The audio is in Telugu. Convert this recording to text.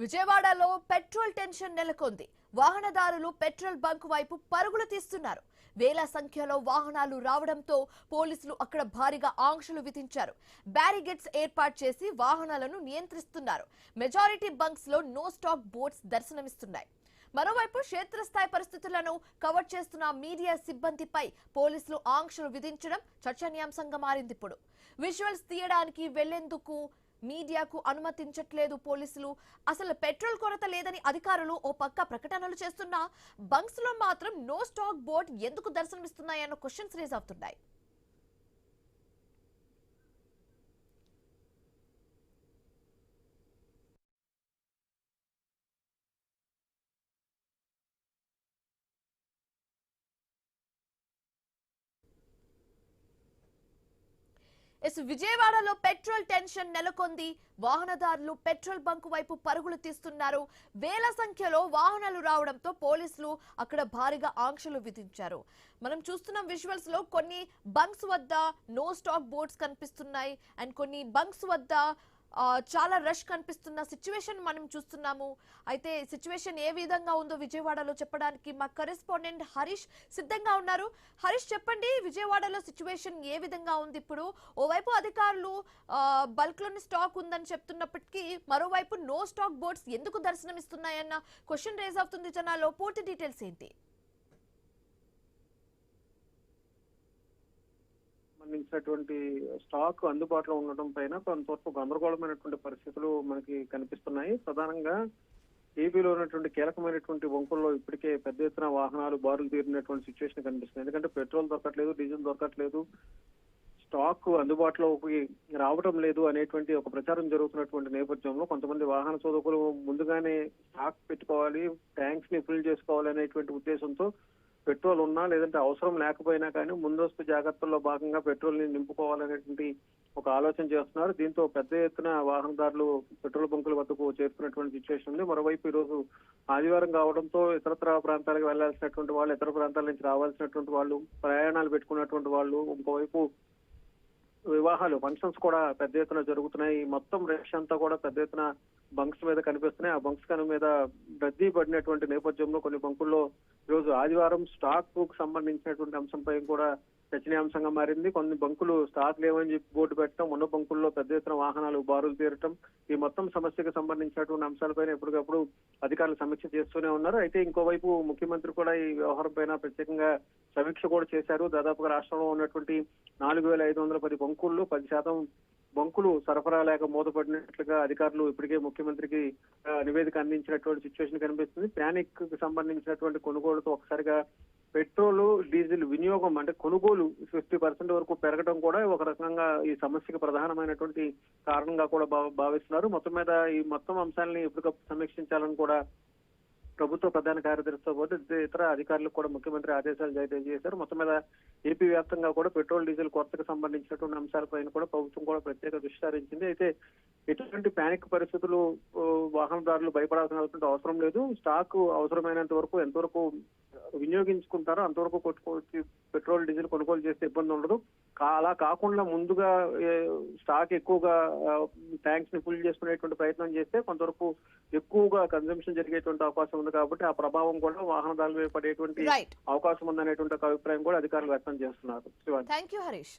విజయవాడలో పెట్రోల్ టెన్షన్ నెలకొంది. వాహనదారులు పెట్రోల్ బంక్ వైపు పరుగులు తీస్తున్నారు. వేల సంఖ్యలో వాహనాలు రావడంతో పోలీసులు అక్కడ భారీగా ఆంక్షలు విధించారు. బ్యారిగేడ్స్ ఏర్పాటు చేసి వాహనాలను నియంత్రిస్తున్నారు. మెజారిటీ బంక్స్ లో నో స్టాక్ బోర్డ్స్ దర్శనమిస్తున్నాయి. మరోవైపు క్షేత్రస్థాయి పరిస్థితులను కవర్ చేస్తున్న మీడియా సిబ్బందిపై పోలీసులు ఆంక్షలు విధించడం చర్చనీయాంశంగా మారింది. ఇప్పుడు విజువల్స్ తీయడానికి వెళ్లేందుకు మీడియాకు అనుమతించట్లేదు పోలీసులు. అసలు పెట్రోల్ కొరత లేదని అధికారులు ఓ పక్క ప్రకటనలు చేస్తున్నా బంక్స్ లో మాత్రం నో స్టాక్ బోర్డ్ ఎందుకు దర్శనమిస్తున్నాయన్న క్వశ్చన్స్ రేజ్ అవుతున్నాయి. విజయవాడలో పెట్రోల్ టెన్షన్ నెలకొంది. వాహనదారులు పెట్రోల్ బంక్ వైపు పరుగులు తీస్తున్నారు. వేల సంఖ్యలో వాహనాలు రావడంతో పోలీసులు అక్కడ భారీగా ఆంక్షలు విధించారు. మనం చూస్తున్న విజువల్స్ లో కొన్ని బంక్స్ వద్ద నో స్టాక్ బోర్డ్స్ కనిపిస్తున్నాయి అండ్ కొన్ని బంక్స్ వద్ద చాలా రష్ కనిపిస్తున్న సిచ్యువేషన్ మనం చూస్తున్నాము. అయితే సిచ్యువేషన్ ఏ విధంగా ఉందో విజయవాడలో చెప్పడానికి మా కరెస్పాండెంట్ హరీష్ సిద్ధంగా ఉన్నారు. హరీష్, చెప్పండి, విజయవాడలో సిచ్యువేషన్ ఏ విధంగా ఉంది? ఇప్పుడు ఓవైపు అధికారులు బల్క్ లోని స్టాక్ ఉందని చెప్తున్నప్పటికీ మరోవైపు నో స్టాక్ బోర్డ్స్ ఎందుకు దర్శనమిస్తున్నాయన్న క్వశ్చన్ రేజ్ అవుతుంది జనాల్లో. పూర్తి డీటెయిల్స్ ఏంటి? సంబంధించినటువంటి స్టాక్ అందుబాటులో ఉండటం పైన కొంతవరకు గందరగోళమైనటువంటి పరిస్థితులు మనకి కనిపిస్తున్నాయి. ప్రధానంగా ఏపీలో ఉన్నటువంటి కీలకమైనటువంటి వంకుల్లో ఇప్పటికే పెద్ద ఎత్తున వాహనాలు బారులు తీరినటువంటి సిచ్యువేషన్ కనిపిస్తుంది. ఎందుకంటే పెట్రోల్ దొరకట్లేదు, డీజిల్ దొరకట్లేదు, స్టాక్ అందుబాటులోకి రావడం లేదు అనేటువంటి ఒక ప్రచారం జరుగుతున్నటువంటి నేపథ్యంలో కొంతమంది వాహన చోదకులు ముందుగానే స్టాక్ పెట్టుకోవాలి, ట్యాంక్స్ ని ఫిల్ చేసుకోవాలి అనేటువంటి ఉద్దేశంతో పెట్రోల్ ఉన్నా లేదంటే అవసరం లేకపోయినా కానీ ముందస్తు జాగ్రత్తల్లో భాగంగా పెట్రోల్ ని నింపుకోవాలనేటువంటి ఒక ఆలోచన చేస్తున్నారు. దీంతో పెద్ద ఎత్తున వాహనదారులు పెట్రోల్ బంకుల వద్దకు చేరుకున్నటువంటి సిచ్యువేషన్ ఉంది. మరోవైపు ఈ రోజు ఆదివారం కావడంతో ఇతరత్ర ప్రాంతాలకు వెళ్లాల్సినటువంటి వాళ్ళు, ఇతర ప్రాంతాల నుంచి రావాల్సినటువంటి వాళ్ళు, ప్రయాణాలు పెట్టుకున్నటువంటి వాళ్ళు, ఇంకోవైపు వివాహాలు, ఫంక్షన్స్ కూడా పెద్ద ఎత్తున జరుగుతున్నాయి. మొత్తం రష్ అంతా కూడా పెద్ద ఎత్తున బంక్స్ మీద కనిపిస్తున్నాయి. ఆ బంక్స్ మీద రద్దీ పడినటువంటి నేపథ్యంలో కొన్ని బంకుల్లో ఈరోజు ఆదివారం స్టాక్ కు సంబంధించినటువంటి అంశంపై కూడా చర్చనీయాంశంగా మారింది. కొన్ని బంకులు స్టాక్ లేవని చెప్పి బోర్డు పెట్టడం, ఉన్న బంకుల్లో పెద్ద ఎత్తున వాహనాలు బారులు తీరటం, ఈ మొత్తం సమస్యకు సంబంధించినటువంటి అంశాలపైన ఎప్పటికప్పుడు అధికారులు సమీక్ష చేస్తూనే ఉన్నారు. అయితే ఇంకోవైపు ముఖ్యమంత్రి కూడా ఈ వ్యవహారం పైన ప్రత్యేకంగా సమీక్ష కూడా చేశారు. దాదాపుగా రాష్ట్రంలో ఉన్నటువంటి 4,510 బంకుల్లో 10% బంకులు సరఫరా లేక మూతపడినట్లుగా అధికారులు ఇప్పటికే ముఖ్యమంత్రికి నివేదిక అందించినటువంటి సిచ్యువేషన్ కనిపిస్తుంది. ప్యానిక్ కు సంబంధించినటువంటి కొనుగోలుతో ఒకసారిగా పెట్రోల్, డీజిల్ వినియోగం అంటే కొనుగోలు 50% వరకు పెరగడం కూడా ఒక రకంగా ఈ సమస్యకు ప్రధానమైనటువంటి కారణంగా కూడా భావిస్తున్నారు. మొత్తం మీద ఈ మొత్తం అంశాలని ఎప్పటికప్పుడు సమీక్షించాలని కూడా ప్రభుత్వ ప్రధాన కార్యదర్శితో పాటు ఇతర అధికారులకు కూడా ముఖ్యమంత్రి ఆదేశాలు జారీ చేశారు. మొత్తం మీద ఏపీ వ్యాప్తంగా కూడా పెట్రోల్, డీజిల్ కొరతకు సంబంధించినటువంటి అంశాలపైన కూడా ప్రభుత్వం కూడా ప్రత్యేక దృష్టి సారించింది. అయితే ఎటువంటి ప్యానిక్ పరిస్థితులు వాహనదారులు భయపడాల్సిన అవసరం లేదు. స్టాక్ అవసరమైనంత వరకు ఎంతవరకు వినియోగించుకుంటారో అంతవరకు పెట్రోల్, డీజిల్ కొనుగోలు చేస్తే ఇబ్బంది ఉండదు. అలా కాకుండా ముందుగా స్టాక్ ఎక్కువగా ట్యాంక్స్ ని ఫుల్ చేసుకునేటువంటి ప్రయత్నం చేస్తే కొంతవరకు ఎక్కువగా కన్జంప్షన్ జరిగేటువంటి అవకాశం ఉంది. కాబట్టి ఆ ప్రభావం కూడా వాహనదారుల మీద పడేటువంటి అవకాశం ఉందనేటువంటి అభిప్రాయం కూడా అధికారులు వ్యక్తం చేస్తున్నారు. థాంక్యూ హరీష్.